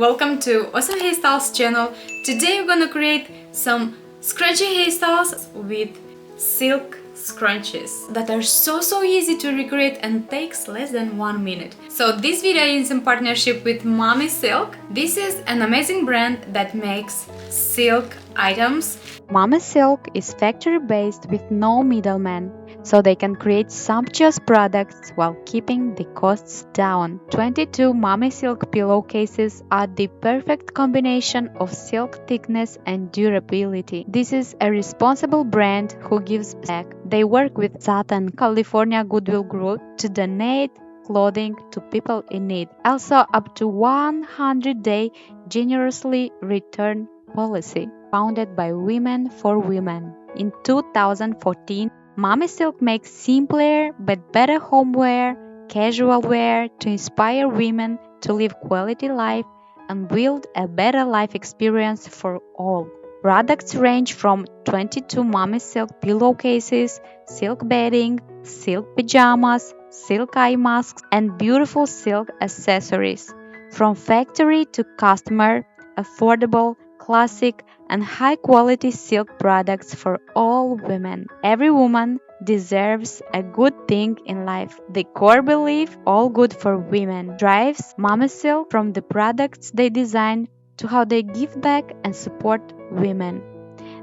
welcome to Awesome Hairstyles channel. Today we're gonna create some scrunchy hairstyles with silk scrunchies that are so easy to recreate and takes less than 1 minute. So this video is in partnership with MommeSilk. This is an amazing brand that makes silk items. MommeSilk is factory-based with no middleman, so they can create sumptuous products while keeping the costs down. 22 MommeSilk pillowcases are the perfect combination of silk thickness and durability. This is a responsible brand who gives back. They work with Southern California Goodwill Group to donate clothing to people in need. Also, up to 100-day generously return policy, founded by Women for Women. In 2014, MommeSilk makes simpler but better homeware, casual wear to inspire women to live quality life and build a better life experience for all. Products range from 22 MommeSilk pillowcases, silk bedding, silk pajamas, silk eye masks, and beautiful silk accessories. From factory to customer, affordable, classic, and high-quality silk products for all women. Every woman deserves a good thing in life. The core belief, all good for women, drives MommeSilk from the products they design to how they give back and support women.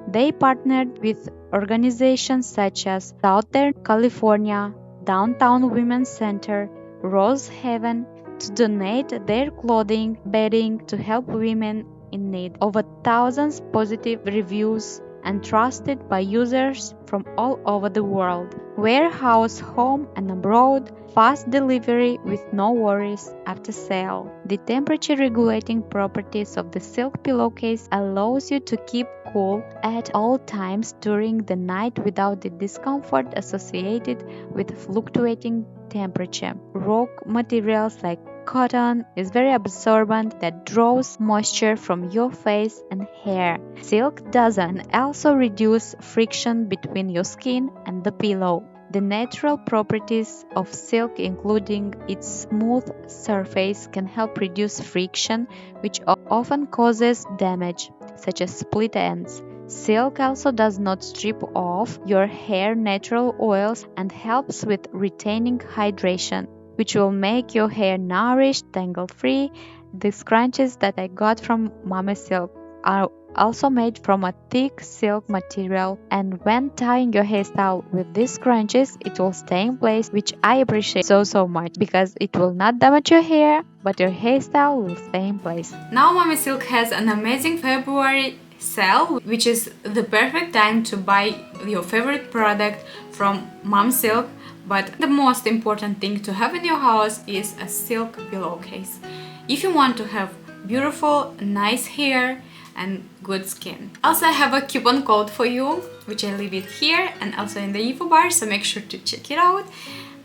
They partnered with organizations such as Southern California, Downtown Women's Center, Rose Heaven to donate their clothing, bedding to help women in need. Over thousands positive reviews and trusted by users from all over the world. Warehouse, home and abroad, fast delivery with no worries after sale. The temperature regulating properties of the silk pillowcase allows you to keep cool at all times during the night without the discomfort associated with fluctuating temperature. Raw materials like cotton is very absorbent that draws moisture from your face and hair. Silk doesn't also reduce friction between your skin and the pillow. The natural properties of silk, including its smooth surface, can help reduce friction, which often causes damage, such as split ends. Silk also does not strip off your hair natural oils and helps with retaining hydration, which will make your hair nourished, tangle-free. The scrunchies that I got from MommeSilk are also made from a thick silk material, and when tying your hairstyle with these scrunchies, it will stay in place, which I appreciate so much because it will not damage your hair, but your hairstyle will stay in place. Now MommeSilk has an amazing February sale, which is the perfect time to buy your favorite product from MommeSilk. But the most important thing to have in your house is a silk pillowcase. If you want to have beautiful, nice hair and good skin. Also, I have a coupon code for you, which I leave it here and also in the info bar, so make sure to check it out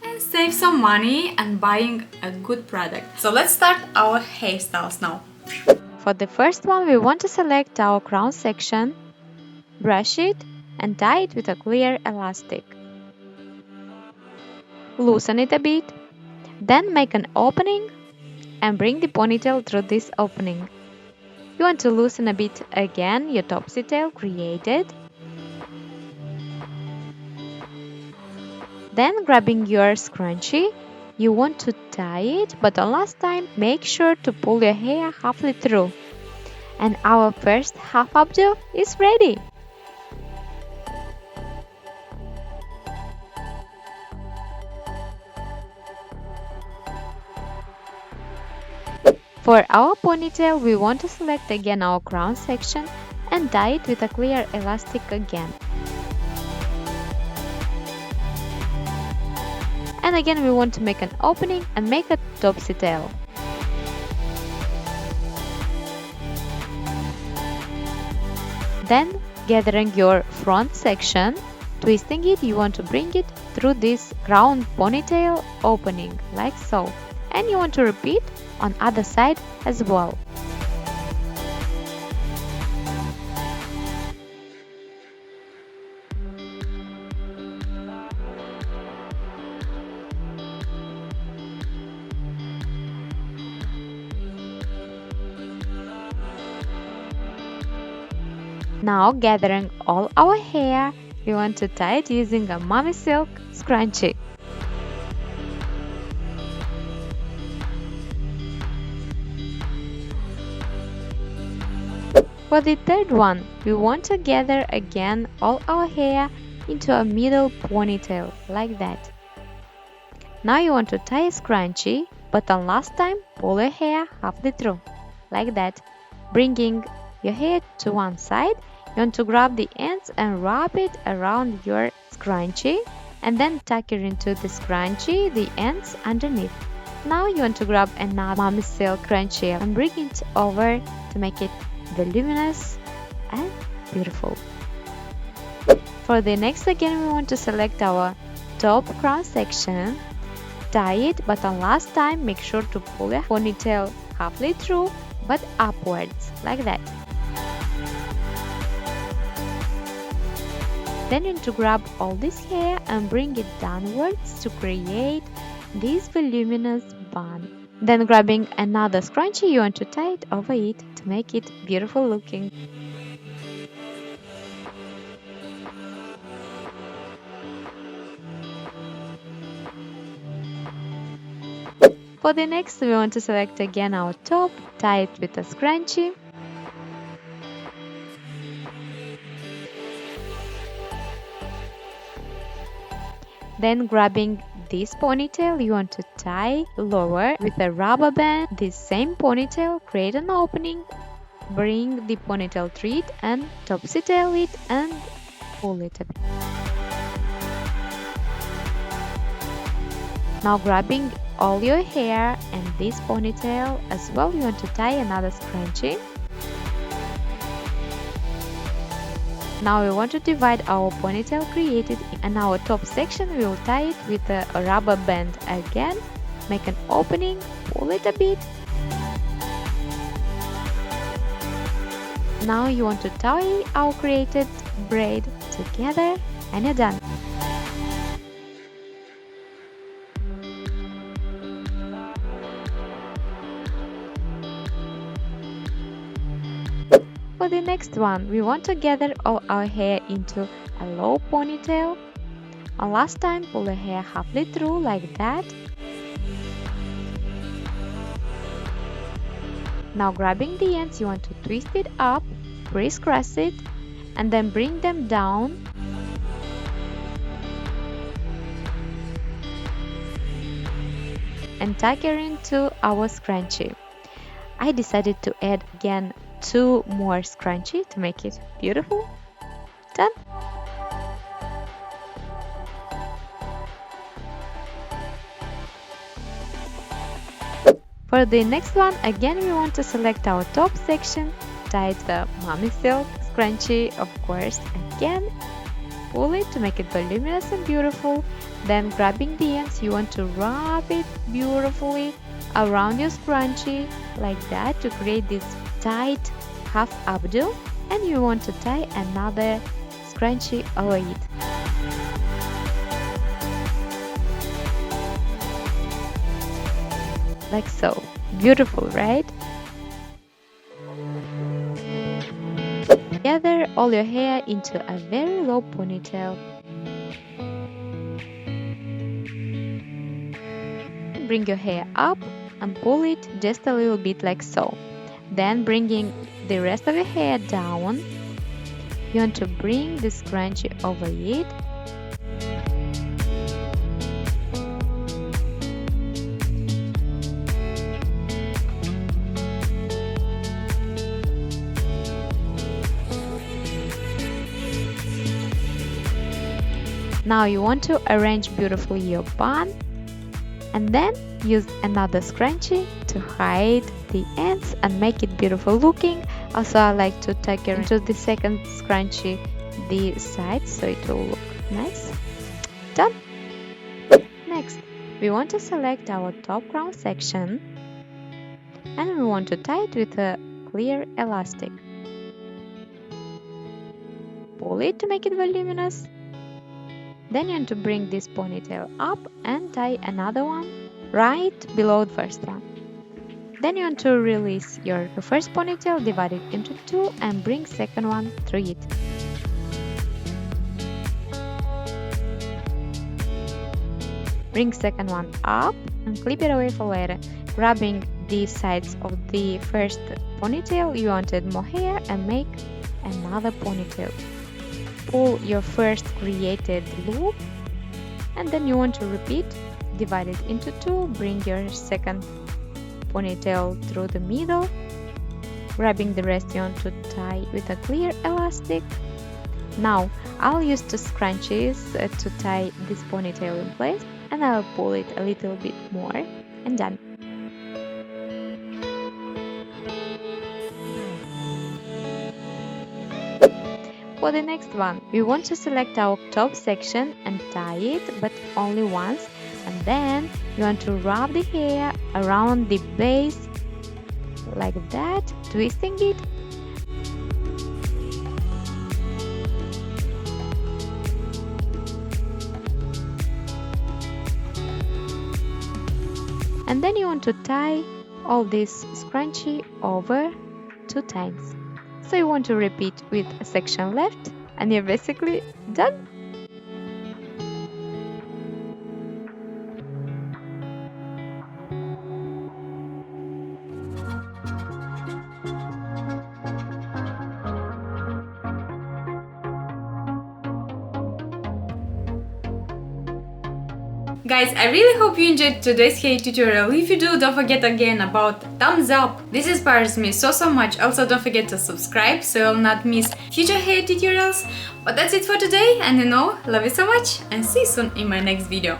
and save some money and buying a good product. So let's start our hairstyles now. For the first one, we want to select our crown section, brush it and tie it with a clear elastic. Loosen it a bit, then make an opening and bring the ponytail through this opening. You want to loosen a bit again your Topsytail created. Then grabbing your scrunchie, you want to tie it, but the last time make sure to pull your hair halfway through. And our first half UpDO is ready. For our ponytail, we want to select again our crown section and tie it with a clear elastic again. And again we want to make an opening and make a Topsytail. Then, gathering your front section, twisting it, you want to bring it through this crown ponytail opening, like so. And you want to repeat on other side as well. Now, gathering all our hair, we want to tie it using a MommeSilk scrunchie. For the third one, we want to gather again all our hair into a middle ponytail, like that. Now you want to tie a scrunchie, but on last time, pull your hair halfway through, like that. Bringing your hair to one side, you want to grab the ends and wrap it around your scrunchie, and then tuck it into the scrunchie, the ends underneath. Now you want to grab another MommeSilk scrunchie and bring it over to make it voluminous and beautiful. For the next, again, we want to select our top crown section, tie it, but on last time, make sure to pull your ponytail halfway through, but upwards, like that. Then you need to grab all this hair and bring it downwards to create this voluminous bun. Then grabbing another scrunchie, you want to tie it over it to make it beautiful looking. For the next, we want to select again our top, tie it with a scrunchie. Then grabbing this ponytail, you want to tie lower with a rubber band. This same ponytail, create an opening, bring the ponytail through it and topsytail it and pull it a bit. Now grabbing all your hair and this ponytail as well, you want to tie another scrunchie. Now we want to divide our ponytail created, and our top section we will tie it with a rubber band again. Make an opening, pull it a bit. Now you want to tie our created braid together and you're done. For the next one, we want to gather all our hair into a low ponytail. And last time, pull the hair halfway through like that. Now grabbing the ends, you want to twist it up, crisscross it, and then bring them down. And tuck it into our scrunchie. I decided to add again 2 more scrunchie to make it beautiful. Done. For the next one, again we want to select our top section, tie the MommeSilk scrunchie, of course, again. Pull it to make it voluminous and beautiful. Then grabbing the ends, you want to wrap it beautifully around your scrunchie like that to create this tight half UpDO, and you want to tie another scrunchie over it. Like so. Beautiful, right? Gather all your hair into a very low ponytail. Bring your hair up and pull it just a little bit like so. Then bringing the rest of your hair down, you want to bring the scrunchie over it. Now you want to arrange beautifully your bun, and then use another scrunchie to hide the ends and make it beautiful looking. Also, I like to tuck it into the second scrunchie the sides so it will look nice. Done. Next, we want to select our top crown section and we want to tie it with a clear elastic. Pull it to make it voluminous. Then you want to bring this ponytail up and tie another one right below the first one. Then you want to release your first ponytail, divide it into two and bring second one through it. Bring second one up and clip it away for later. Grabbing the sides of the first ponytail, you wanted more hair and make another ponytail. Pull your first created loop and then you want to repeat, divide it into two, bring your second ponytail through the middle. Grabbing the rest you want to tie with a clear elastic. Now I'll use two scrunchies to tie this ponytail in place and I'll pull it a little bit more and done. For the next one, we want to select our top section and tie it, but only once, and then you want to wrap the hair around the base like that, twisting it. And then you want to tie all this scrunchie over 2 times. So you want to repeat with a section left and you're basically done. Guys, I really hope you enjoyed today's hair tutorial. If you do, don't forget again about thumbs up. This inspires me so much. Also, don't forget to subscribe so you'll not miss future hair tutorials. But that's it for today, and love you so much and see you soon in my next video.